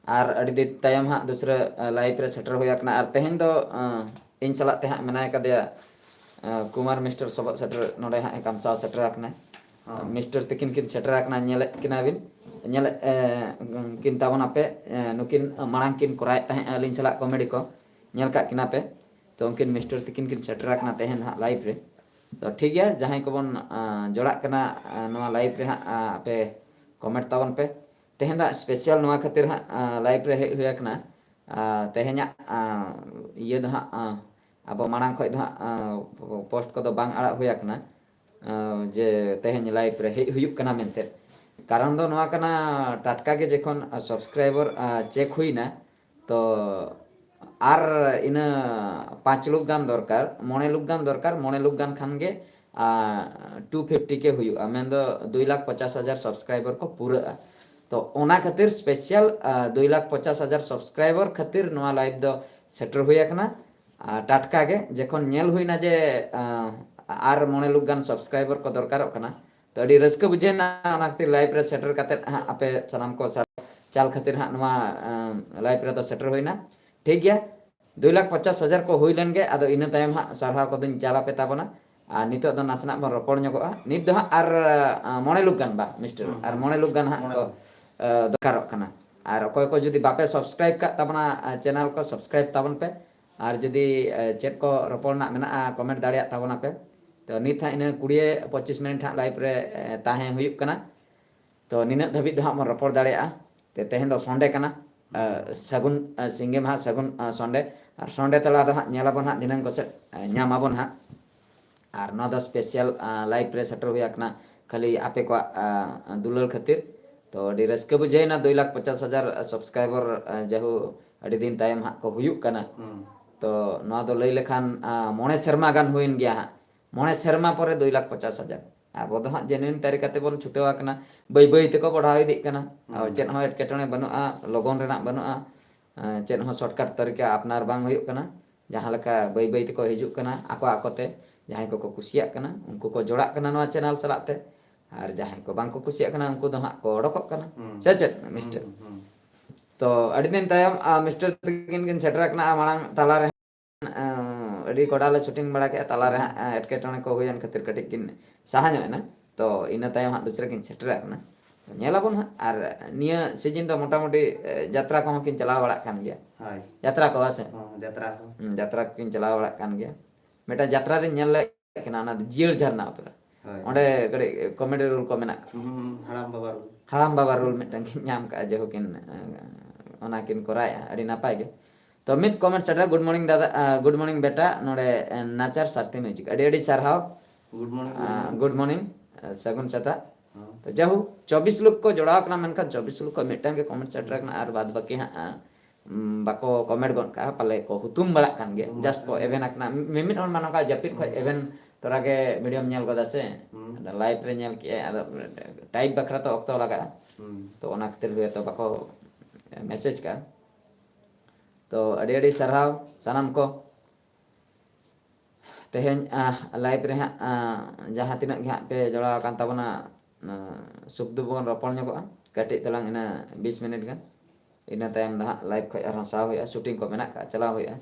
Are अड़ी दिन तायम हाँ दूसरा लाइव रे सेटर होया कना आर तेहेन दो इन चलाते हाँ मेनाय कदया कुमार मिस्टर सबक सेटर नोडे हाँ कामचा सेटर आकना मिस्टर तकिन किन सेटर आकना नेले किना बिन नेले किन तावन आपे नुकिन मांग किन कोराय तहे अलिन चला कॉमेडी को नेल का किना पे तो उनकिन मिस्टर तकिन किन सेटर आकना तेहेन हाँ लाइव रे तो ठीक है जहाँ को बन जोड़ा कना नवा लाइव रे हाँ पे कमेंट तावन पे तेहेन दा स्पेशल नवा खातिर हाँ लाइव रे हेज हुया कना तेहेन्या ये दा हाँ अब मांग खो दा पोस्ट को बांग आड़ा हुया कना जे तेहेन लाइव रे हेज हुयुक कना मेनते कारण दो नवा कना टाटका के जेखन सब्सक्राइबर चेक हुई ना तो आर इन 5 लोग गान दरकार 9 लोग गान दरकार 9 लोग गान खान गे 250 के हुई मेन दो 2,50,000 सब्सक्राइबर को पूरा तो ओना खातिर स्पेशल 2,50,000 सब्सक्राइबर खातिर नवा लाइव दो सेटर हुई कना टाटका के जेखन नेल हुई ना जे आर 9 लोग गान सब्सक्राइबर को दरकार कना तो अड़ी रस्क बुझेना ओना खातिर लाइव रे सेटर काते आपे सनाम को चाल खातिर हाँ नवा लाइव रे दो सेटर हुई ना ठीक गया 2,50,000 को हुई लेन गे अदो इन तायम हाँ सारहा को दिन चाला पे ताबना नितो दो नासना बन रपड़ ñoगोआ नित दो हाँ आर 9 लोग गान बा मिस्टर आर 9 लोग गान हाँ को दरकार कना आर अकोय को जुदी बापे सब्सक्राइब का ताबना चैनल को सब्सक्राइब ताबन पे आर जुदी चेक को रपड़ ना मेना कमेंट दाड़िया ताबना पे तो नित हाँ इन 20-25 मिनट हाँ लाइव रे ताहे हुयुक कना तो निना धाबी दो हाँ मन रपड़ दाड़िया ते तेहेन दो संडे कना सगुन सिंगे हाँ सगुन संडे और संडे तला दो हाँ नेलाबन हाँ दिनन को से ᱧᱟᱢᱟᱵᱚᱱ हाँ और नौ दो स्पेशल लाइव रे सेटर हुया कना खाली आपे को दुलर खातिर तो अड़ी रस्के बुझेना 2,50,000 सब्सक्राइबर जहु अड़ी दिन तायम हाँ को हुयुक कना तो नौ दो लई लेखान 9 सेरमा गान हुइन गया हाँ 9 सेरमा परे 2,50,000 अब दो हाँ जेन्युइन तरीकाते बन छुटेवा कना बै बै तेको बढ़ाव इदिक कना और चेन हो एटकेटणे बनुआ लगन रेना बनुआ चेन हो शॉर्टकट तरीका अपनार बांग हुयुक कना जहाँ लका बै बै तेको हिजुक कना आको आकोते जहाँ को कुसिया कना उनको को जोड़ा कना नवा चैनल चलाते और जहाँ को बांग को कुसिया कना उनको दो हाँ को ओडोकक कना चेचेत मिस्टर तो अड़ी दिन तायम मिस्टर तकिन किन सेटर कना मांग ताला रे अड़ी कोडाले शूटिंग बड़ा के ताला रे एटकेटणे को हुयन खातिर कटिक किन साहा ना तो इन तायम हाँ दूसरे किन सेटर कना नेलाबन हाँ और निया सीजन दो मोटामुटी यात्रा को किन चलाव बड़ा कान गया यात्रा को आसे यात्रा किन चलाव बड़ा कान गया मेटा यात्रा रे नेल केना ना जियर झरना पर ओंडे कड़े कॉमेडी रोल को मेना हाड़ाम बाबा रोल मेटन किन नाम का जे होकिन ओना किन कोराया अड़ी नापाय गे तो मित कमेंट सेटा गुड मॉर्निंग दादा गुड मॉर्निंग बेटा नोडे नाचार सारथी म्यूजिक अड़ी अड़ी सरहाव गुड मॉर्निंग सगुन सता तो जहु 24 लोग को जोड़ा कना मेनका 24 लोग को मिटन के कमेंट सेटर कना आर बाद बाकी हाँ बाको कमेंट गन का पाले को हुतुम बड़ा कान गे जस्ट को एवेन आकना मिमिट हन मानो का जपित खो एवेन तोरा के वीडियो नेल गदा से लाइव रे नेल के टाइप बखरा तो ऑक्तो लगा तो ओना खातिर हुए तो बाको मैसेज का तो अड़ी अड़ी सरहाव सनम को तेहेन लाइव रे हाँ जहाँ तिना गे पे जोड़ा कान ताबना सुबदु बन रपड़ ñoगोआ कटिक तलांग ina 20 मिनट गान इन तायम दा लाइव खय आर साव होया शूटिंग को मेना का चलाव होया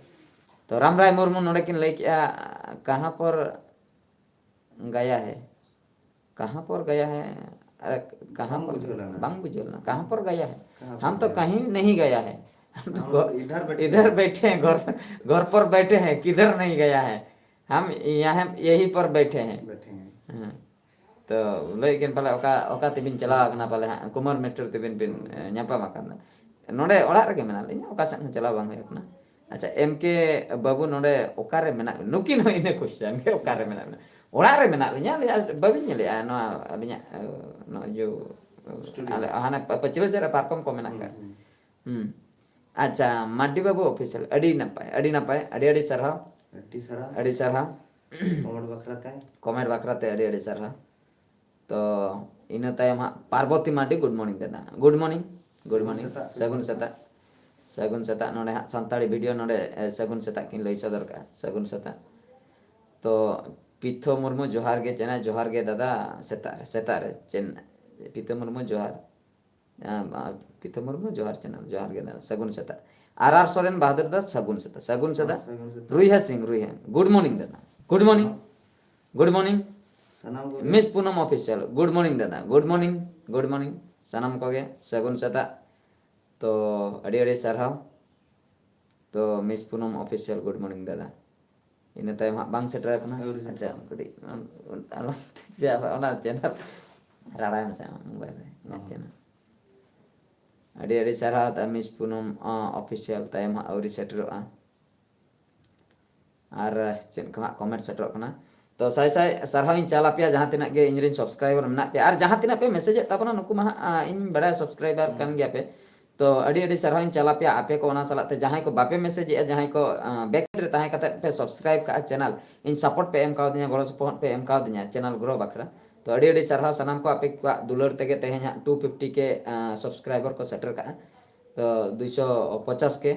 तो रामराय मुर्मू नोडे किन लई किया कहाँ पर गया है कहाँ पर गया है अरे कहाँ पर बांग बुझल ना कहाँ पर गया है हम तो कहीं नहीं गया है हम तो इधर बैठे हैं घर पर बैठे हैं किधर नहीं गया है हम यहाँ यहीं पर बैठे हैं तो लई किन पाले ओका तिबिन चलाव कना पाले कुमार मिस्टर तिबिन बिन ᱧᱟᱯᱟᱢ आकना नोडे ओड़ा रे मेना लिया ओका सन चलाव बांग होय कना अच्छा एम के बाबू नोडे ओकारे मेना नुकिन हो इने क्वेश्चन के ओकारे मेना ओड़ा रे मेना लिया बाबिन नेले नो लिया नो जो हाने पचिलो जरा पारकम को मेना का अच्छा माडी बाबू ऑफिशियल अडी नपाय अडी सरहा कमेंट बखराते अडी सरहा तो इन तायम पार्वती माडी गुड मॉर्निंग दादा गुड मॉर्निंग सगुन सता नोडे संताड़ी वीडियो नोडे सगुन सता किन लई सदर का सगुन सता तो पिथो मुर्मू जोहार गे चेना जोहार गे दादा सेता रे चेन पिथो मुर्मू जोहार Pitha Murmu Johar channel Johar ge da Sagun Seta RR Soren Bahadur da Sagun Seta Ruiha Singh Ruiha good morning dada good morning good morning Miss Punam official good morning dada good morning sanam koge Sagun Seta to adi sarhaw to Miss Punam official good morning dada ina tayam bang setra kana acha kadi alam siapa ona channel rarai masa mobile re channel adi sarhaw ta Miss Punam official tayam auri setra ar chen ka comment setra kana to saya sarhaw in chala pia jahan tinak ge inrin subscriber menak pia ar jahan tinak pe message tapana nuku mah in bada subscriber kan gya pe to adi sarhaw in chala pia ape ko ona salat te jahan ko bape message jahan ko back re tahe kata pe subscribe ka channel in support pe em ka dinya golo support pe em ka dinya channel grow bakra to adi sarhaw sanam ko ape ko dulur tege tehnya 250 ke subscriber ko setter ka to 250 ke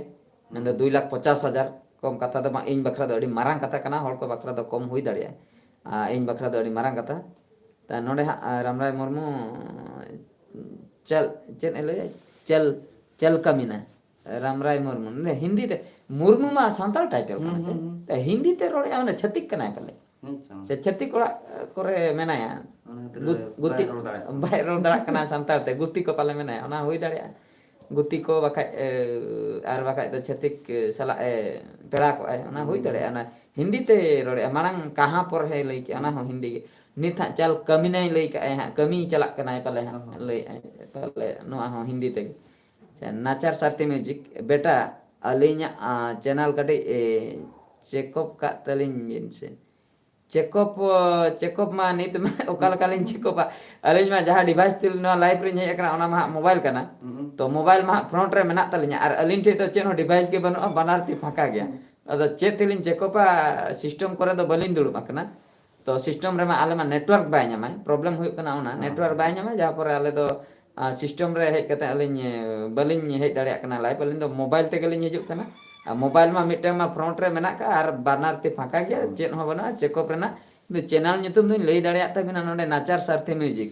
nanda 2,50,000 kom kata do in bakra do adi marang kata kana hol ko bakra do kom hui daria in bakra do adi marang kata ta node Ramrai Murmu चल कमीना रामराय मुर्मू ने हिंदी ते मुर्मू मा Santal title कना ते हिंदी ते रोड़े आने छत्तीक कना पले से छत्तीक कोड़ा करे मेनाया गुत्ती बाय रोड दड़ा कना सांताल ते गुत्ती को पाले मेनाया ओना हुई दड़िया गुत्ती को बखा आर बखा तो छत्तीक सला पेड़ा को ओना हुई दड़िया ओना हिंदी ते रोड़े मांग कहां पर है लई के ओना हो हिंदी नित चल कमी नहीं लई का कमी चला कना पले लई पले नो हो हिंदी ते नाचार सारथी म्यूजिक बेटा अलिnya channel kadi चेकअप का तलिन जिनसे चेकअप मा नित मा ओकाल कालिन चेकअप अलिन मा जहां डिवाइस तिल नो लाइव रे हे एकरा ओना मा मोबाइल कना तो मोबाइल मा फ्रंट रे मेना तलिnya आर अलिन थे तो चेनो डिवाइस के बनो बनार ती फाका गया अद चे तिलिन चेकअप सिस्टम करे तो बलिन दुड़ माकना तो सिस्टम रे मा आले मा नेटवर्क बाय ᱧᱟᱢᱟ प्रॉब्लम हुई कना ओना नेटवर्क बाय ᱧᱟᱢᱟ जहां पर आले दो सिस्टम रे हेज कते अलिन बलिन हेज दाड़िया कना लाइव अलिन दो मोबाइल ते गलिन हिजुक कना मोबाइल मा मिटे मा फ्रंट रे मेना का आर बानर ते फाका गया चेन हो बना चेकअप रेना दो चैनल nyutum दुन लई दाड़िया तबिना नोडे नाचार सारथी म्यूजिक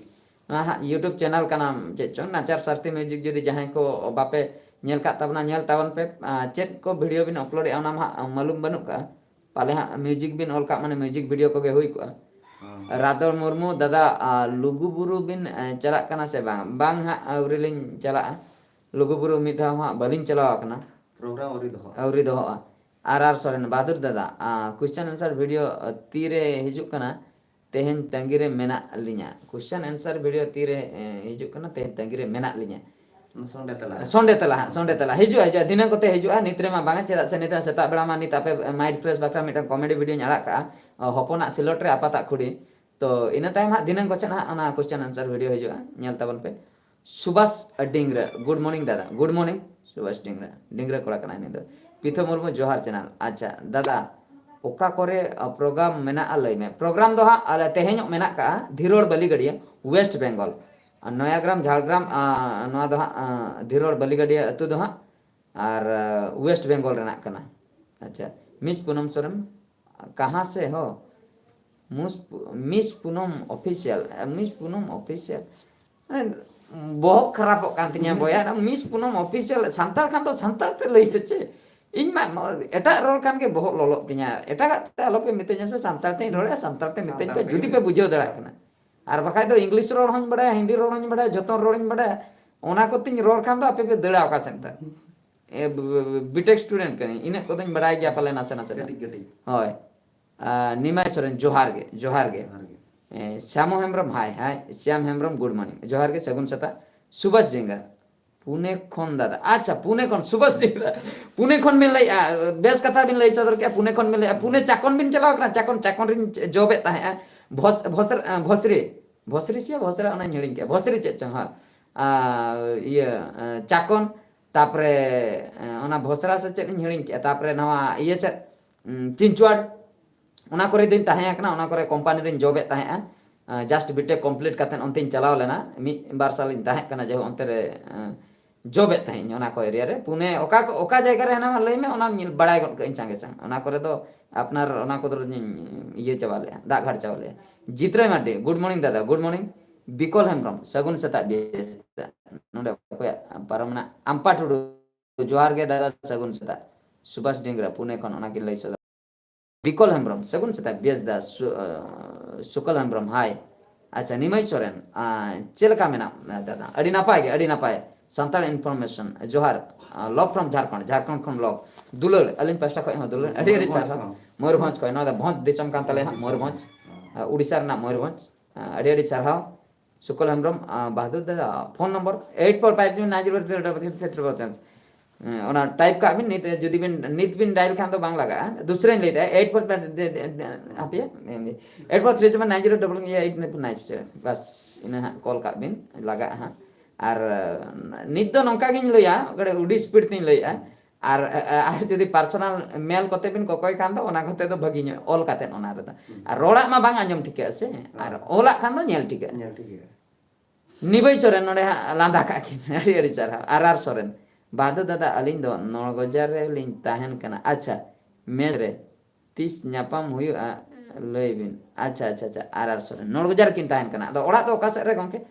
यूट्यूब चैनल का नाम चेचो नाचार सारथी म्यूजिक जदि जहां को बापे नेल का तबना नेल तावन पे चेट को वीडियो बिन अपलोड ओना मा मालूम बनु का पाले म्यूजिक बिन ऑल का माने म्यूजिक वीडियो को गे हुई को रादर मुर्मू दादा लुगु बुरु बिन चला कना से बांग हा अवरिलिन चला लुगु बुरु मिधा हा बलिन चला कना प्रोग्राम अवरी दो आर सोरेन बहादुर दादा क्वेश्चन आंसर वीडियो तीरे हिजुक कना तेहन तंगिरे मेना लिnya क्वेश्चन आंसर वीडियो तीरे हिजुक कना तेहन तंगिरे मेना लिnya sonde tela hiju aja dinang kote hiju nitre ma banga cedak se nita setak bela ma nita pe mind fresh bakra mitan comedy video nyala ka hopona silot re apa tak khudi to ina time ha dinang question ha ana question answer video hiju nyal tabon pe subas dingra good morning dada good morning subas dingra kola kana ni do pitho murmu johar channel acha dada oka kore program mena alai me program do ha ala tehenyo mena ka dhiror bali gadiya west bengal Nayagram Jhargram नवा दो धीरोड़ बलिगढ़िया अतु दो और waste Bengal Raina कना अच्छा miss Poonam Soren कहाँ से हो miss Poonam official बहुत खराब कांतिया बोया मिस पूनम ऑफिशियल संताल खान तो संताल ते लई पेचे इन मा एटा रोल कान के बहुत लोलो तिया एटा का आलोपे मितेኛ से संताल ते रोड़े संताल ते मितेñ पे जुदी पे बुझो दड़ा कना और बखाय तो इंग्लिश रोड हन बड़ा हिंदी रोड हन बड़ा जतो रोड हन बड़ा ओना को तिन रोड खान तो आपे पे दड़ा का सेंटर ए बीटेक स्टूडेंट कनी इने को तिन बड़ा गया पाले नासे नासे होय निमाय सोरेन जोहार गे श्यामो हेम्ब्रम हाय श्याम हेम्ब्रम गुड मॉर्निंग जोहार गे सगुन सता सुभाष डिंगर पुणे खन दादा अच्छा पुणे खन सुभाष डिंगर पुणे खन में लई बेस कथा बिन लई सदर के पुणे खन में लई पुणे चाकन बिन चलाव कना चाकन रिन जॉब ताहे भोसरी से भोसरा ओना हिड़ी के भोसरी चे चंग ये चाकन तापरे ओना भोसरा से चे हिड़ी के तापरे नवा ये से चिंचवाड़ ओना करे दिन ताहे कना ओना करे कंपनी रिन जॉब ताहे जस्ट बीटेक कंप्लीट करते अंतिम चलाव लेना मी बार साल ताहे कना जे अंते रे जॉब ताहे ओना को एरिया रे पुणे ओका जगह रे ना लई में ओना बड़ाई गन के संगे संग ओना करे तो अपनार ओना को ये चवाले दा घाट चवाले जित्रे माटे गुड मॉर्निंग दादा good morning Bikol Hembrong sagun setak biasa nonde koya paramna ampa tudu johar ge dada sagun setak Subas Dingra Pune kon ona lay so Bikol Hembrong sagun setak biasa Sukal Hembrong hai acha Nimai Soren chelaka mena dada adi napai santal information johar love from Jharkhand kon love dulol alin pasta ko dulol adi sarha Morbhonj ko na bhonj disam kan tale Morbhonj Odisha na Morbhonj adi sarha Sukal Hembrong Bahadur दादा phone number 8459 ona type ka bin nit judi bin nit bin dial kan to bang laga दूसरे लेता है 84 आप ये 8437908897 बस ina call ka bin laga ha ar nit do nongka gin loya gade udi speed tin loya ar judi personal mail kote bin kokoy kan do ona kote do baginya all katen ona da ar rola ma bang anjom ठीक ase ar ola kan do nyel ठीक Nibai Soren node landa kakin adi cara arar Soren Badu dada alin do nolgojare lin tahen kana acha mesre tis nyapam huyu leibin acha arar Soren nolgojar kin tahen kana ado orak do oka re gongke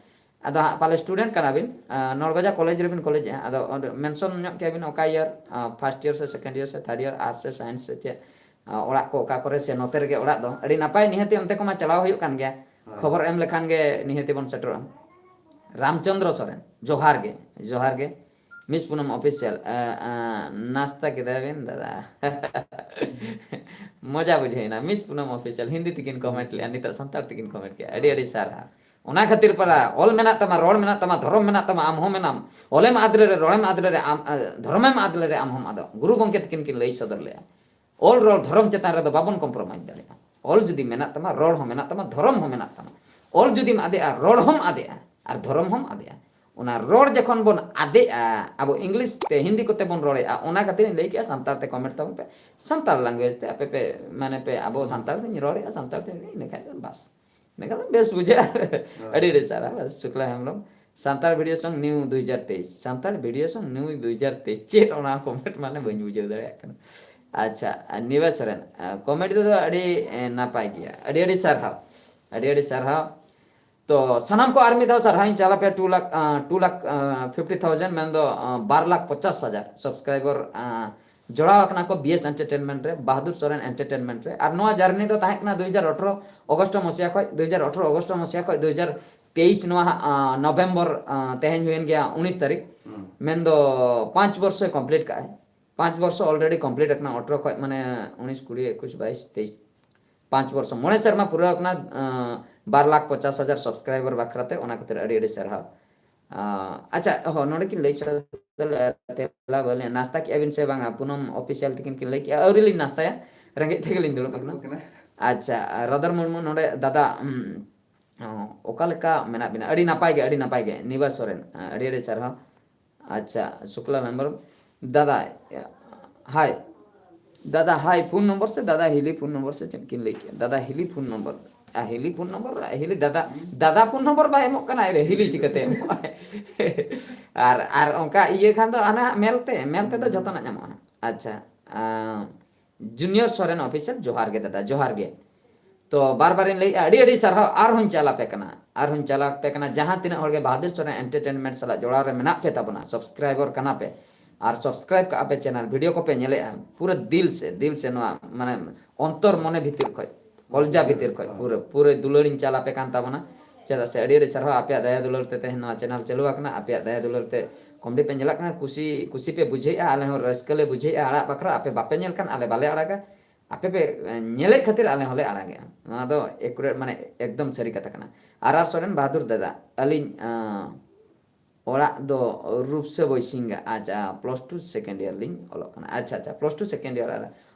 ado pale student kana bin nolgoja college re bin college ado mention nyok ke bin oka year first year se second year se third year arts se science se che orak ko oka kore se noter ge orak do adi napai nihati onte ko ma chalaw huyuk kan ge khobor em lekhan ge nihati bon setro Ramchandra Soren जोहार गे miss Poonam official नाश्ता के देवेन दादा मजा बुझे ना miss Poonam official Hindi तिकिन comment ले नित संतार तिकिन कमेंट के अडी सारा ओना खातिर परा ऑल मेना तमा रोड मेना तमा धर्म मेना तमा आम हो मेनाम ओलेम आदरे रे रोलेम आदरे रे आम धर्मम आदरे रे आम हम आदो गुरु गंके तिकिन किन लई सदर ले ऑल रोल धर्म चेतान रे दो बाबन कॉम्प्रोमाइज दाले ऑल जुदी मेना तमा रोड हो मेना तमा धर्म हो मेना तमा ऑल जुदी आदे रोड हम आदे আর ধরম হম আদে ওনা রড যখন বন আদে আবো ইংলিশ তে হিন্দি কোতে বন রড়ে ওনা খাতির লই কি সান্তাল তে কমেন্ট তবে সান্তাল ল্যাঙ্গুয়েজ তে আপে পে মানে পে আবো সান্তাল তে রড়ে সান্তাল তে নে খাই বাস নে খাই বেশ বুঝে আডি রে সারা শুক্লা हमलोग Santal video song new 2023 Santal video song new 2023 চেট ওনা কমেন্ট মানে বন বুঝে দাঁড়া এখন আচ্ছা নিবাসরেন কমেন্ট তো আডি না পাই গিয়া আডি সারহাও तो सनम को आर्मी दाव सर हाइन चला पे 2,50,000 मैं दो 12,50,000 सब्सक्राइबर जोड़ा वकना को बीएस एंटरटेनमेंट रे बहादुर सोरेन एंटरटेनमेंट रे और नोआ जर्नी तो ताहे कना 2018 अगस्त मसिया खय 2018 अगस्त मसिया खय 2023 नोआ नवंबर तेहन हुएन गया 19 तारीख मैं दो 5 वर्ष कंप्लीट का है 5 वर्ष ऑलरेडी कंप्लीट रखना 18 खय माने 19 20 21 22 23 5 वर्ष मोने शर्मा पूरा अपना 12,50,000 सब्सक्राइबर बाखराते ओना खातिर अडी सरहा अच्छा हो नोडे किन लई तेला बोले नाश्ता की अबिन से बांगा पूनम ऑफिशियल तिकिन किन लई की औरिली नाश्ता या रंगे तेगलिन दुल पकना अच्छा रदर मुर्मू नोडे दादा ओकालेका मेना बिना अडी नापाय गे निवास सोरेन अडी सरहा अच्छा शुक्ला मेंबर दादा हाय फोन नंबर से दादा हिली फोन नंबर से किन लई की दादा हिली फोन नंबर हिली फोन दादा फोन नंबर बाय एमो कना रे हिली चिकते आर ओंका इये खान दो आना मेलते तो जतना नामो अच्छा जूनियर सोरेन ऑफिसर जोहार गे दादा जोहार गे तो बार इन लई अडी सरहा आर हुन चला पे कना जहां तिना होगे बहादुर सोरेन एंटरटेनमेंट सला जोड़ा रे मेना पे तबना सब्सक्राइबर कना पे और सब्सक्राइब का पे चैनल वीडियो को पे नेले पूरा दिल से नोआ माने अंतर मने भीतर खय कलजा भीतर खय पूरे दुलरिन चला पे कान ताबना चेदा से अडी सरहा आपया दया दुलर ते तेहना चैनल चलु आकना आपया दया दुलर ते कॉमेडी पे नेला कना खुशी पे बुझे आले हो रस्कले बुझे आड़ा बकरा आपे बापे नेल कान आले बाले आड़ागा आपे पे नेले खातिर आले होले आड़ागे ना दो एक्यूरेट माने एकदम सरी कथा कना आर सोरेन बहादुर दादा अलिन ओड़ा दो रूप से बॉयसिंगा अच्छा +2 सेकंड ईयर लिंग ओलो कना अच्छा +2 सेकंड ईयर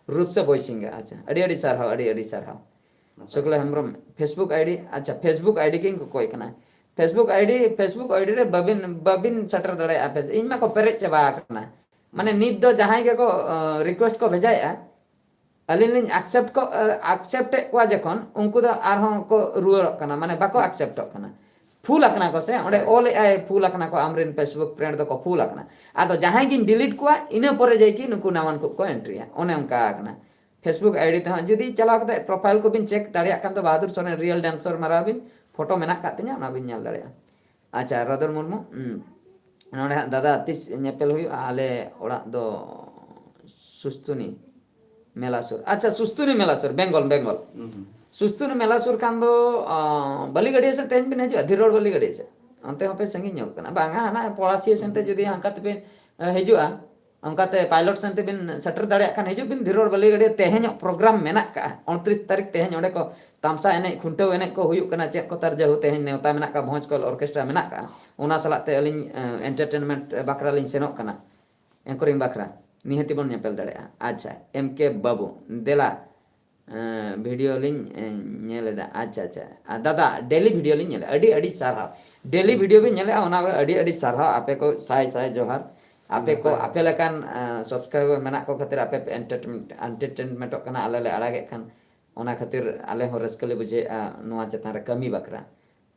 रूप से बॉयसिंगा अच्छा अडी सरहा शुक्ला हेम्ब्रम फेसबुक आईडी अच्छा फेसबुक आईडी किंग कोई कना फेसबुक आईडी रे बबिन सटर दड़े आपे इनमा को पेरे चबा कना माने नित दो जहां के को रिक्वेस्ट को भेजाया अलिन एक्सेप्ट को जखन उनको दो आरहों को रुआड़ कना माने बाको एक्सेप्ट कना फुल आकना को से ओडे ऑल आई फुल आकना को आमरिन फेसबुक फ्रेंड दो को फुल आकना आदो जहां गिन डिलीट को इने परे जाय कि नुकु नामान को एंट्री ओने उनका आकना फेसबुक आईडी ते जुदी चलाव कते प्रोफाइल को बिन चेक दाड़िया कान तो बहादुर सोरेन रियल डांसर मारा बिन फोटो मेना kat tinya ona bin nyal dareya acha Radol Murmu nonde hak dada tis nyepel huyu ale orak do Sustuni Melasur acha Sustuni Melasur Bengal Sustuni Melasur kan do Bali gadi se ten bin haju Dhirol Bali gadi se onte hope sangi nyok kana banga hana polasi sente judi angkat bin hijua angkate pilot sente bin setter dareya kan hiju bin Dhirol Bali gadi tehenya program menak ka 29 tarik tehenya onde ko tamsa enek khuntaw enek ko huyuk kana cek ko tarja hote hen neuta menak ka bhoj kol orkestra menak ka ona salak te alin entertainment bakra lin senok kana anchoring bakra nihati bon nyapel dareya acha MK Babu dela video lin nyeleda acha dada daily video lin nyele adi sarha daily video bin nyele ona adi sarha ape ko sai johar ape ko ape lekan subscriber menak ko khatir ape entertainment kana ale le arage kan ona khatir ale ho raskale buje noa chetan re kami bakra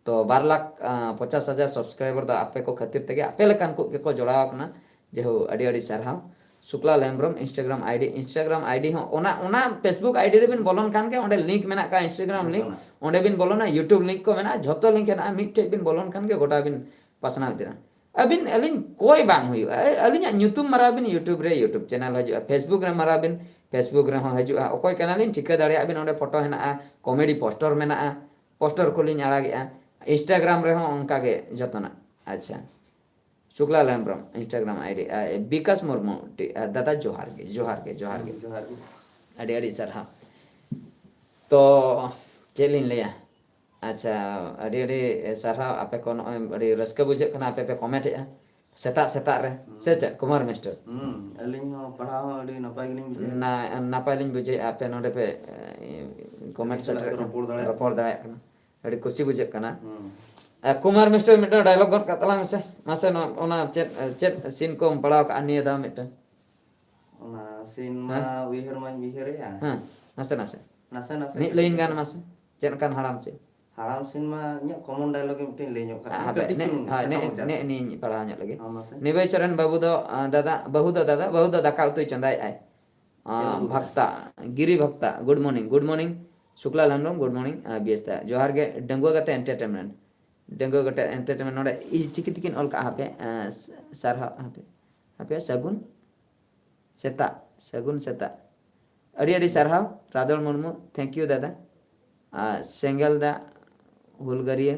to 2,50,000 subscriber da ape ko khatir tege ape lekan ko jodaw kana jeho adi sarha Sukla Lembrom Instagram ID ho ona Facebook ID re bin bolon kan ke onde link menak ka Instagram link onde bin bolona YouTube link ko menak jhoto link na mite bin bolon kan ke gota bin pasna dina abin alin koi bang huyu alinya YouTube marabin YouTube channel haju Facebook re marabin Facebook re ho haju okoi kanalin tika dare abin onde photo hena comedy poster menak poster ko lin arage Instagram re ho onka ge jotona acha Sukla Lembrom Instagram ID Bikas Murmu dada johar ge adi sarha to chelin leya acha adi sarha ape ko adi raska bujek kana ape comment ya setak re secha Kumar Mister alin ho padhaw adi napai gilin napai lin bujek ape node pe comment setter report dare kana adi kusi bujek kana Kumar Mister mita dialog got katalang masa ona chat scene ko padaw ka ania da mita ona scene ma wihir ya nasa ni lain kan mas chat kan haram scene ma nya common dialog miten le nyok ne ni padaw nyok lagi ni becharan babu do dada bahu do daka utu chandai ai bhakta giri bhakta good morning Sukla Lembrom good morning biesta johar ge dangwa gate entertainment Denggo gata entertainment node cikitin ol ka hape sarha hape sagun seta adi sarha Radol Murmu thank you dada sengal da hulgaria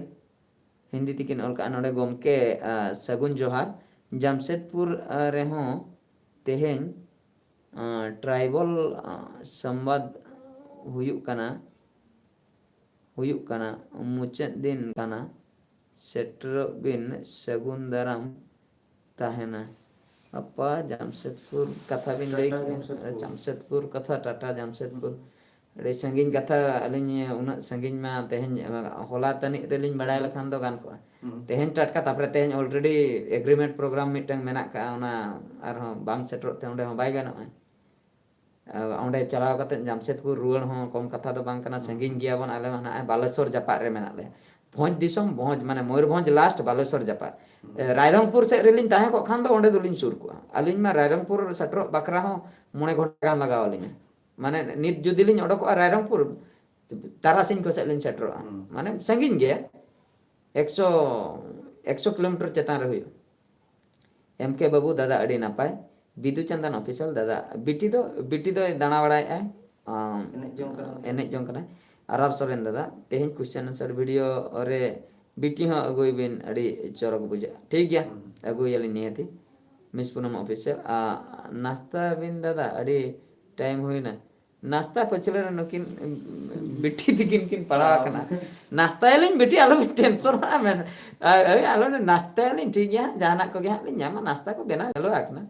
hindi tikin ol ka node gomke sagun johar Jamshedpur reho teheng tribal sambad huyuk kana mucet din kana Setro bin Sagun Daram tahena apa Jamshedpur katha bin lay Jamshedpur katha Tata Jamshedpur ade sangin katha alin una sangin ma tehen hola tani relin badai lakhan do gan ko tehen tatka tapre tehen already agreement program mitang menak ka ona ar bang setro te onde bai gano onde chalaw kate Jamshedpur rual ho kom katha do bang kana sangin gia bon ale mana Baleswar japak re menak le भोज दिसम भोज माने Mayurbhanj last Baleshwar जापा Rairangpur से रेलिन ताहे को खान दो ओंडे दुलिन सुर को अलिन मा रायरंगपुर सटरो बकरा हो मोने घंटा गान लगाव अलिन माने नित जुदी लिन ओडो को रायरंगपुर तारासिन को से लिन सटरो माने संगिन गे 100 किलोमीटर चेतान रे हुयो एमके बाबू दादा अडी नापाय बिदु चंदन ऑफिशियल दादा बिटी दो दाना बड़ाय एने जों कना Arab Soren dada teheng question answer video ore biti ho agoi bin adi chorok buja ठीक गया agoi yali nihati Miss Punam official nasta bin dada adi time hoina nasta pachler nukin biti dikin kin pada kana nasta elin biti alo tension ha men alo nasta elin ठीक गया jana ko gya lin nyama nasta ko bena alo akna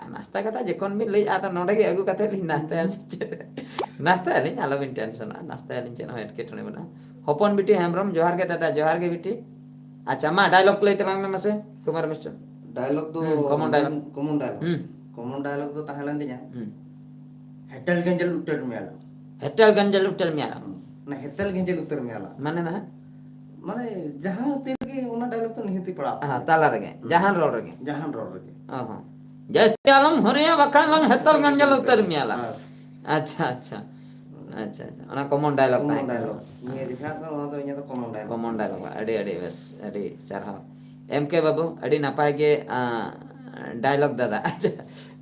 nasta kata jekon bin lei ata node ge agu kata lin nasta elin alo bin tension nasta elin cheno etketone bana hopon biti Hemrom johar ge dada johar ge biti acha ma dialog play telang me mase Kumar Mister dialog do common dialog do tahelan dinya hetal ganjal uttar miala na hetal ganjal uttar miala mane jahan tirge ona dialog to nihiti pada tala rege jahan rol rege जैसे आलम हरिया वखान lung Hetal गंजल उतर मियाला अच्छा अच्छा अच्छा ओना common dialogue common dialogue निया दिखा तो ᱚᱱᱟ ᱫᱚ ᱤᱧᱟᱹᱜ ᱫᱚ कॉमन डायलॉग अड़ी बस अड़ी सारहाव एम के बाबू अड़ी नपाय गे डायलॉग दादा अच्छा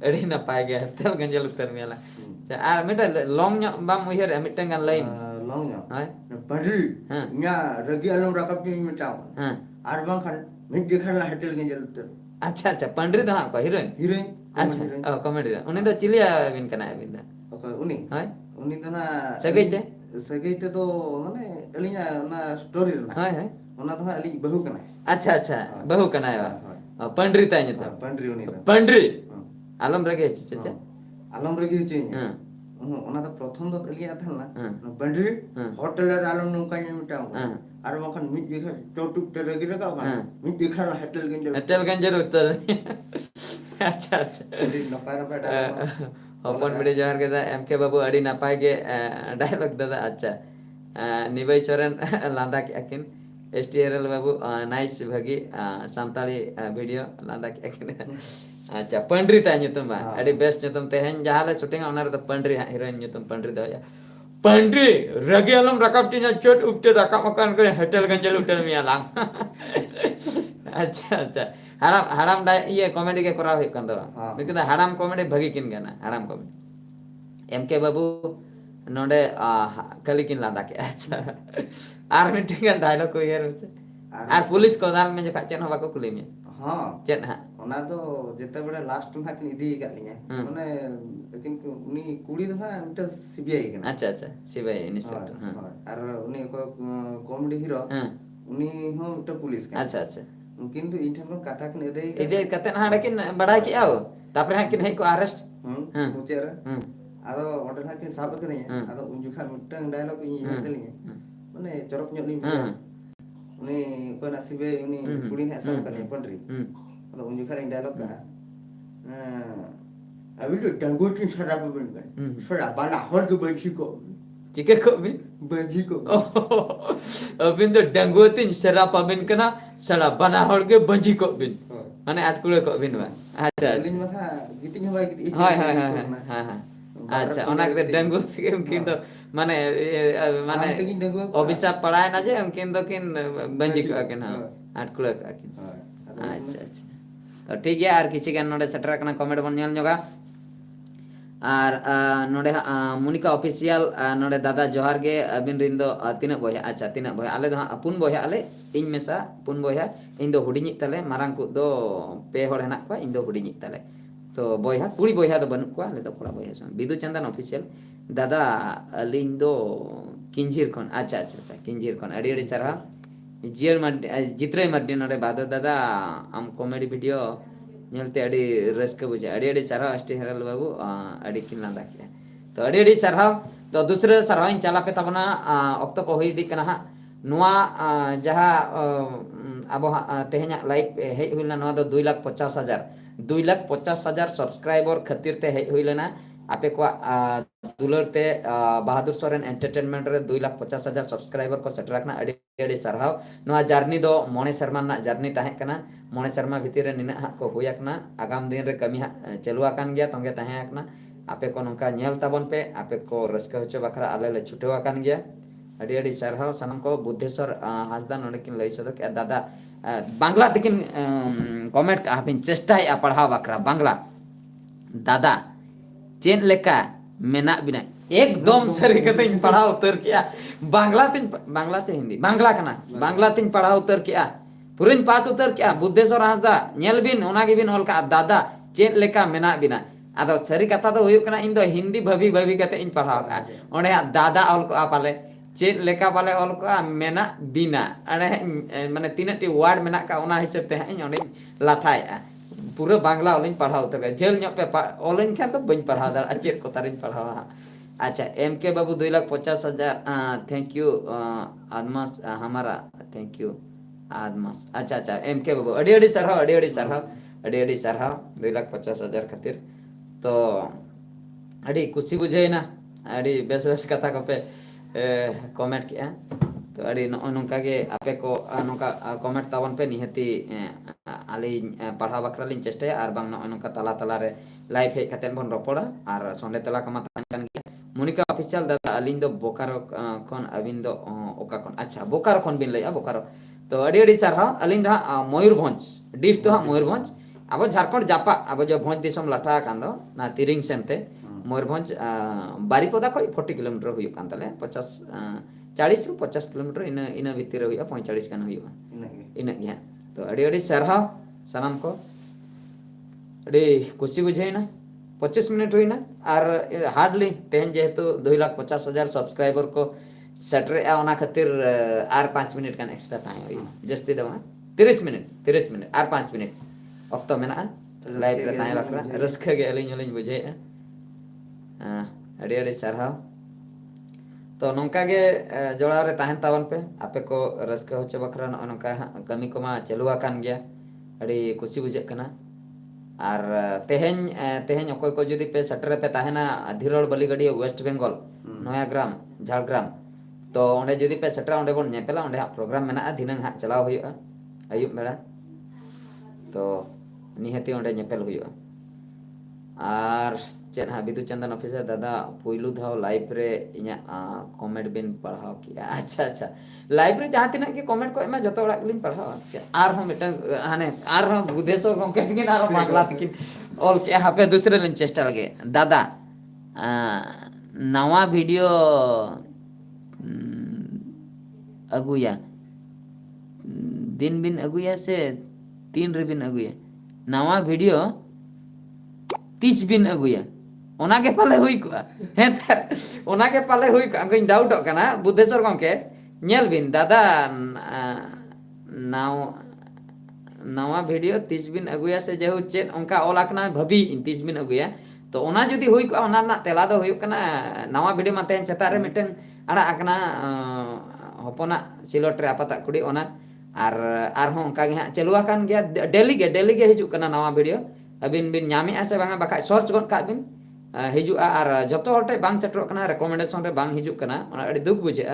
अड़ी नपाय गे तेल गंजल उत्तर मेला अच्छा आ मिटा लॉन्ग ᱧᱚᱜ बाम उयहर मिटन गान लाइन long nya हाय Padri हाँ nya ragi alam rakap ni macam हाँ ar bang kan mid dikhan la hetel genjal utter अच्छा अच्छा पंडित हाँ को हीरोइन heroin अच्छा ओ कॉमेडी उन्हें तो चिलिया बिन कना बिन दा okay uni hi uni to na सगई ते sagai te to mane alinya na story na hi hi ona to ali bahu kana अच्छा अच्छा बहु कना है पंडित आइए तो Padri uni to पंडित आलम रगे अच्छा alam ragi hucunya हाँ ona to prothom do aliya than हाँ na Padri हाँ hotel ar alam nungkanya macam हाँ ar bang kan mid dikhan totuk te ragi rakap kan हाँ mid dikhan la hetel genjal hotel गंजर उत्तर अच्छा अच्छा jadi napai napai dialog हॉपन video जोहार के दा एम के बाबू अड़ी नपाय गे डायलॉग दादा अच्छा निबई सोरेन लांदा के अकिन एसटीआरएल बाबू नाइस भगी सांताली वीडियो लांदा के अकिन अच्छा पंडरी ता nyutum बा अड़ी बेस्ट nyutum तेहन जहाले शूटिंग ओनर द पंडरी हीरोइन nyutum पंडरी दा पंडरी रगे आलम रकाब टिना चोट उठते रकाब मकान के होटल गंजल उठल मिया लांग अच्छा अच्छा हाराम हाराम डा ये कॉमेडी के करा हुई कंदो बिकु दा हाराम कॉमेडी भगी किन गना हाराम कॉमेडी एम के बाबू नोडे कली किन लादा के अच्छा आर मिटिंग डायलॉग को यार आर पुलिस को दाल में जो काचन हवा को कुली में हाँ चेत हां ona to jeta beda last na kin idi kat linya mane lekin uni kuri to na mita CBI kana अच्छा अच्छा सिवाय इंस्पेक्टर हां ar uni ko comedy hero हां uni ho mita police kana अच्छा अच्छा mungkin to in than kon kata kin edai इदे कते ना लेकिन बड़ा की आओ तापर हां किन है को अरेस्ट हां mucer हां ado onde na kin sab kadanya ado unju khan mita dialog ini telinya mane corok nyok ni हां uni ko na CBI uni kuri na asam kan Pandri ado unju khan dialog ka Abi tu dangotin sarap ben kan. Sarap bala hor ke banci ko. चिके को भी Banci ko. अबिन तो डंगोतिन शराब पबिन कना शराब बना होड़ के बंजी को बिन माने आटकुले को बिन बा अच्छा Lin mah gitu nya baik gitu. हाय हाय हाय हाय हाय अच्छा ओना के डंगोत के उनकिन तो माने माने अभिशाप पड़ाए ना जे उनकिन तो किन बंजी को किन हां आटकुले को किन अच्छा अच्छा तो ठीक है यार किछि गान नोडे सेटर कना कमेंट बन नेल जोगा और नोडे मुनिका ऑफिशियल नोडे दादा जोहार गे अबिन रिन दो तीना बया अच्छा तीना बया आले दो पुन बया आले इन मेसा पुन बया इन दो हुडिनि तले मारांग को दो पे होड़ हेना को इन दो हुडिनि तले तो बया कुड़ी बया दो बनु को आले दो कोड़ा बया सम बिदु चंदन ऑफिशियल दादा अलिन दो किंजीर कोन अच्छा अच्छा अच्छा किंजीर कोन अड़ी अड़ी चरहा जियर मड जित्रे मड्डी नोडे बादो दादा आम कॉमेडी वीडियो नेलते अड़ी रस्क बुझे अड़ी सरहाव अस्टी हरल बाबू अड़ी किन लांदा किया तो अड़ी सरहाव तो दूसरे सरहाव चला पे तबना ऑक्तो को हुई दी कना हा नुआ जहा अब तेहना लाइव हेज हुइलना नुआ दो 2,50,000 सब्सक्राइबर खातिर ते हेज हुइलना आपे को दुलरते बहादुर सोरेन एंटरटेनमेंट रे 2,50,000 सब्सक्राइबर को सेटर रखना अड़ी अड़ी सरहाव नुआ जर्नी दो मोने शर्मा ना जर्नी ताहे कना मोने शर्मा भितर रे निना को हुयकना आगाम दिन रे कमी चलुआ कान गया तंगे ताहे आकना आपे को नंका नेल ताबन पे आपे को रस्का होचो बखरा आले ले छुटेवा कान गया अड़ी अड़ी सरहाव सनम को बुद्धेश्वर हासदा नोडे किन लई सदक दादा बांग्ला तकिन कमेंट आपिन चेष्टा पढ़ाव बखरा बांग्ला दादा चेन लेका मेना बिना एकदम सरी कते पढ़ा उतर किया बांग्ला से हिंदी बांग्ला कना बांग्ला तिन पढ़ा उतर किया पुरिन पास उतर किया बुद्धेश्वर हासदा नेल बिन ओना गे बिन होल का दादा चेन लेका मेना बिना आदो सरी कथा तो हुयुक कना इन दो हिंदी भाभी भाभी कते इन पढ़ाव का ओने दादा ऑल को पाले चेन लेका पाले ऑल को मेना बिना अने माने तीनटी वर्ड मेना का ओना हिसाब ते इन ओने लाठाय पूरा बांग्ला ओलिन पढ़ाव उतर गया जेल पे ओलिन खान तो बन पढ़ा दर चेत को तारिन पढ़ाव अच्छा एम के बाबू 2,50,000 थैंक यू आदमास हमारा थैंक यू आदमास अच्छा अच्छा एम के बाबू अड़ी अड़ी सरहाव 2,50,000 खातिर तो अड़ी खुशी बुझे ना अड़ी बेस बेस कथा को पे कमेंट किया तो अड़ी नोंका के आपे को नोंका कमेंट तावन पे निहती आली पढ़ाव बखरा लिन चेष्टा और बांग नोंका तला तला रे लाइव हे खाते बन रपड़ा और संडे तला कमा तान Monica official dada alindo Bokaro kon abindo oka kon acha Bokaro kon bin laya Bokaro to adi sarha alinda Moyurbhanj dish to Moyurbhanj abo Jharkhand japa abo jo Bhanj disom lata kando na tiring sente Moyurbhanj Baripoda koi 40 kilometer huyuk kan tale 40 ru 50 kilometer ina bhitir huyuk 45 kan huyuk ina gya to adi sarha sanam ko adi kusi bujhaina 25 minute हुई ना और hardly तेहन जेहेतु 2,50,000 subscriber को shutter ओना खातिर are 5 minute का extra ताहे हुई जस्ती दवा 30 मिनट आर 5 मिनट अक्तो मेना लाइव रे ताहे लकरा रस्का गे अलिन अलिन बुझे अड़ी अड़ी सरहाव तो नोंका गे जोड़ा रे ताहन तावन पे आपे को रस्का होचे बखरा नोंका कमी को मा चलुआ कान गया अड़ी खुशी बुझे कना और तेहें अकोय को जुदी पे सटर पे ताहेना धीरोड़ बलिगड़ी वेस्ट बंगाल नयाग्राम झाड़ग्राम तो ओंडे जुदी पे सटर ओंडे बोन नेपेला ओंडे प्रोग्राम मेना दिनंग हा चलाव हुयुआ अयुब बेड़ा तो निहती ओंडे नेपेल हुयुआ और चेन हा बिदु चंदन ऑफिसर दादा पुइलु धाव लाइव रे इया कमेंट बिन पढ़ाव किया अच्छा लाइव रे जहां तिना के कमेंट को एमा जतो ओड़ा लिन पढ़ाव आर हम मिटन हाने आर हम बुधेशो गंके किन आर बांग्ला तिकिन ऑल के हापे दूसरे लिन चेष्टा लगे दादा नवा वीडियो अगुया दिन बिन अगुया से 3 रे बिन अगुया नवा वीडियो 30 बिन अगुया ओना के पाले हुई को हे ओना के पाले हुई को डाउट कना बुद्धेश्वर गंके नेल बिन दादा नवा वीडियो 30 बिन अगुया से जेहु चेन ओंका ओलाकना भबी 30 बिन अगुया तो ओना जदी हुई को ओना ना तेला दो हुई कना नवा वीडियो माते सेता रे मिटन आड़ा आकना होपना सिलोट रे आपता कुड़ी ओना आर हो ओंका गे चलुआ कान गया डेली गे हिजु कना नवा वीडियो अबिन बिन नामी आसे बांगा बाका सर्च गन का बिन हिजुआ और जतो हटे बांग सेटर कना रिकमेंडेशन रे बांग हिजु कना ओना अडी दुख बुझे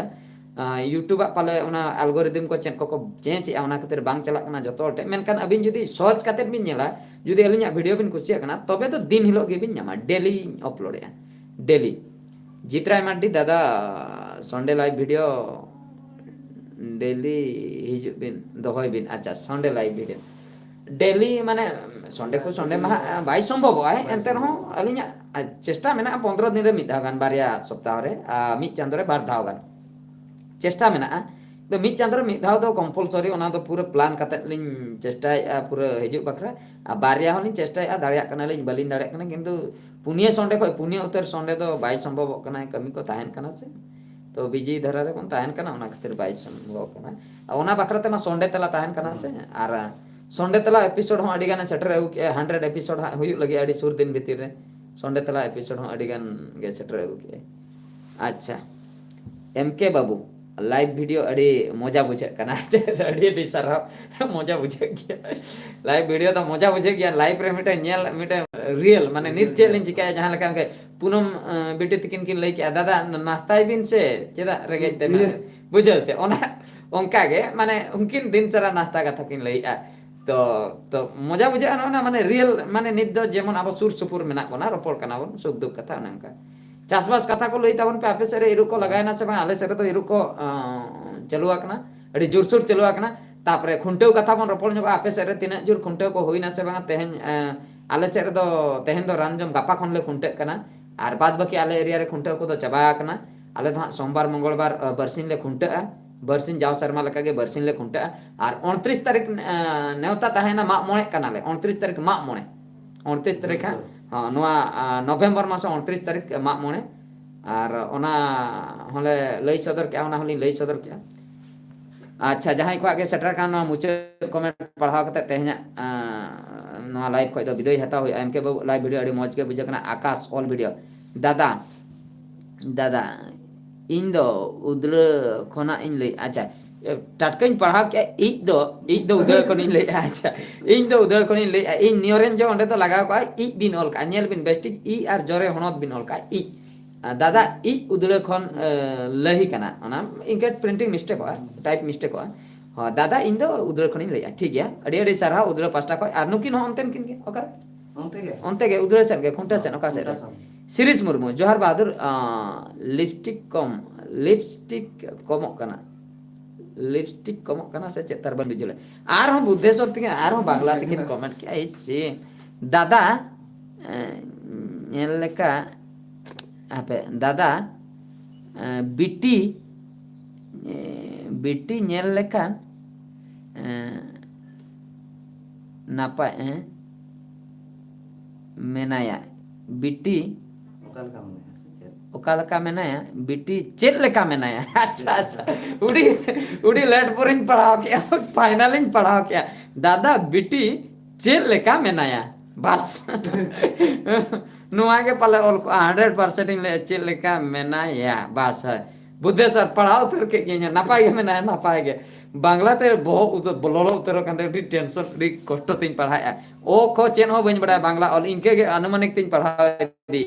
यूट्यूब पाले ओना एल्गोरिदम को चेन को चेंज ए ओना खातिर बांग चला कना जतो हटे मेनकान अबिन जदी सर्च काते बिन नेला जदी अलिया वीडियो बिन कुसिया कना तबे तो दिन हिलो गे बिन नामा डेली अपलोड ए डेली जितराय माड्डी दादा संडे लाइव वीडियो डेली हिजु बिन दोहय बिन अच्छा संडे लाइव वीडियो डेली माने संडे को संडे मा बाई संभव है एंते रहो अलिया चेष्टा मेना 15 दिन रे मिद धाव गान बारिया सप्ताह रे मिद चांदो रे बार धाव गान चेष्टा मेना तो मिद चांदो रे मिद धाव दो कंपलसरी ओना दो पूरा प्लान काते लिन चेष्टा पूरा हिजु बखरा बारिया होलिन चेष्टा दाड़िया कना लिन बलिन दाड़िया कना किंतु पुनिया संडे को पुनिया उतर संडे दो बाई संभव कना कमी को ताहेन कना से तो बिजी धरा रे कोन ताहेन कना ओना खातिर बाई संभव कना ओना बखरा ते मा संडे तला ताहेन कना से आर संडे तला एपिसोड हो अडिगान सेटर 100 एपिसोड हुयु लगे अडी सुर दिन भीतर रे संडे तला एपिसोड हो अडिगान गे सेटर के अच्छा एमके बाबू लाइव वीडियो अडी मजा बुझे कना अडी सारा मजा बुझे गया लाइव वीडियो तो मजा बुझे गया लाइव रे मिटे नेल मिटे रियल माने नित चेलिन चिका जहां लका के पुनम बेटी तकिन किन लई के दादा नास्ताय बिन से चेदा रेगे ते बुझल से ओना ओंका गे माने उनकिन दिन सारा नास्ता कथा किन लई तो मजा बुझे ना माने रियल माने नित दो जेमन अब सुर सुपुर मेना कोना रोपड़ कना बन सुख दुख कथा नंका चासबास कथा को लई ताबन पे आपे सरे इरु को लगायना से आले सरे तो इरु को चलुआ कना अडी जोरसुर चलुआ कना तापरे खुंटेव कथा बन रोपड़ जो आपे सरे तिना जोर खुंटेव को होइना से बांगा तेहन आले सरे दो तेहन दो रानजम गापा खन ले खुंटे कना आर बाद बाकी आले एरिया रे खुंटेव को दो चबा कना आले तो सोमवार मंगलवार बरसिन ले खुंटे बरसिन जाव शर्मा लका के बरसिन ले खुंटे और 29 तारीख नेवता ताहेना मा मोणे कनाले 29 तारीख मा मोणे 29 तारीख हां नोआ नवंबर मास 29 तारीख मा मोणे और ओना होले लई सदर के ओना होली लई सदर के अच्छा जहां को आगे सेटर कान मुचे कमेंट पढ़ाव कते तेहना नोआ लाइव को दो विदय हता होय एमके लाइव वीडियो अडी मौज के बुझे कना आकाश ऑल वीडियो दादा इन दो उद्र खोना इन ले अच्छा टटकन पढ़ा के इज दो उधर को इन ले अच्छा इन दो उधर को इन ले इन नियरेन जो ओंडे तो लगा को इ बिन ऑल का नेल बिन बेस्टिक इ आर जोरे हनोत बिन ऑल का इ दादा इ उधर खन लही कना ओना इनके प्रिंटिंग मिस्टेक हो टाइप मिस्टेक हो हां दादा इन दो उधर खन इन ले ठीक है अडी अडी सारा उधर पास्ता को आर नुकिन हो ओनतेन किन के ओकर ओनते के उधर से के खुंटा से ओका से Siris Murmu Johar Bahadur lipstick komok kana lipstick komok kana saya cek terban bijule arhon buddheswar tinga arhon bangla tikin comment ki ai si dada nyel leka apa dada biti biti nyel lekan napa menaya biti ओकाल का में नया बिटी चेत लेका में नया अच्छा अच्छा उड़ी उड़ी लेट पुरिंग पढ़ाओ क्या फाइनलिंग पढ़ाओ क्या दादा बिटी चेत लेका में नया बस नुआ के पले 100% इन ले चेत लेका में नया बस है बुद्धे सर पढ़ाओ तो के ये ना पाएगे में नया ना पाएगे बांग्ला ते बहुत बोलो उतरो कंदे डी टेंशन डी कष्ट तीन पढ़ाया ओ खो चेन हो बन बड़ा बांग्ला और इनके अनुमानिक तीन पढ़ा दी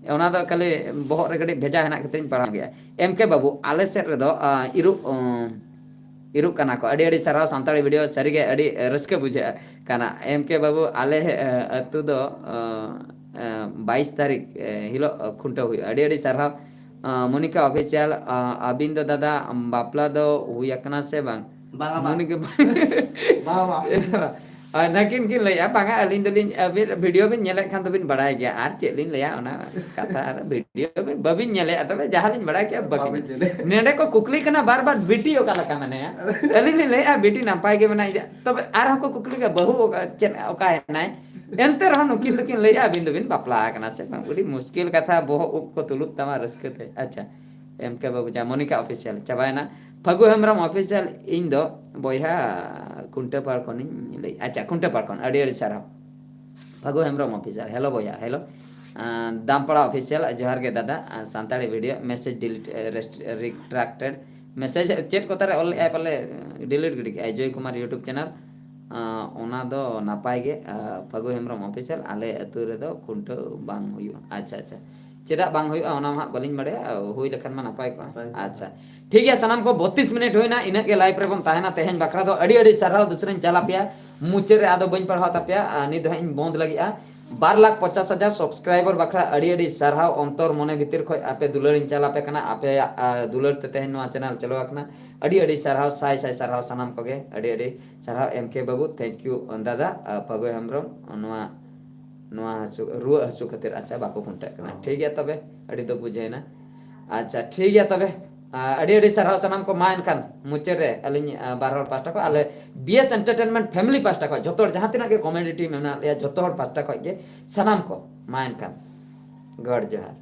ona do kali bohok re gadi bheja henak ketin parang gaya MK babu ale set re do iru kana ko adi sarau santali video sarige adi raske bujha kana MK babu ale atu do 22 tarik hilo khunta hui adi sarau Monica official abindo dada bapla do huyakna se bang Monica nakin kin laya banga alin dolin video bin nyelek kan bin badai gaya ar celin laya ona kata video bin babin nyelek atau jahalin badai gaya bagi nede ko kukli kana bar bar video kala kamane ya alin laya biti nampai ge mana to ar ko kukli ka bahu chen oka nai enter hanu kin laya bin bin bapla kana se bang udi muskil kata boho up ko tulut tama raskate acha MK babu ja Monica official cabaina Fagu Hemram official indo boyha kunte parkon lay acha kunte parkon adi sarap Fagu Hemram official hello boya hello Dampara official johar ge dada santali video message delete retracted message chat kotare all apple delete gidi Ajoy Kumar YouTube channel ona do napai ge Fagu Hemram official ale atu re do kunte bang huyu acha acha चेदा बांग हुई ओना मा बलिन बड़े हुई लेखन मा नपाय को अच्छा ठीक है सनम को 32 मिनट होइना इना के लाइव रे बम ताहेना तेहन बकरा दो अडी अडी सरहाव दूसरन चला पिया मुचे रे आदो बइन पढ़ाव तापिया नि दो इन बंद लगिया 12,50,000 सब्सक्राइबर बकरा अडी अडी सरहाव अंतर मने भीतर खय आपे दुलरिन चला पे कना आपे दुलर ते तेहन नो चैनल चलो आकना अडी अडी सरहाव साई साई सरहाव सनम को गे अडी अडी सरहाव MK बाबू थैंक यू दादा पगो हमरम नोआ नोआ रुआ हसु खातिर अच्छा बाको खुंटा कना ठीक है तबे अड़ी तो बुझे ना अच्छा ठीक है तबे अड़ी अड़ी सरहाव सनम को माइन कान मुचे रे अलिन बारहर पास्टा को आले BS एंटरटेनमेंट फैमिली पास्टा को जतो जहां तिना के कमेडी टीम मेना या जतो पास्टा को के सनम को माइन कान गड जोहार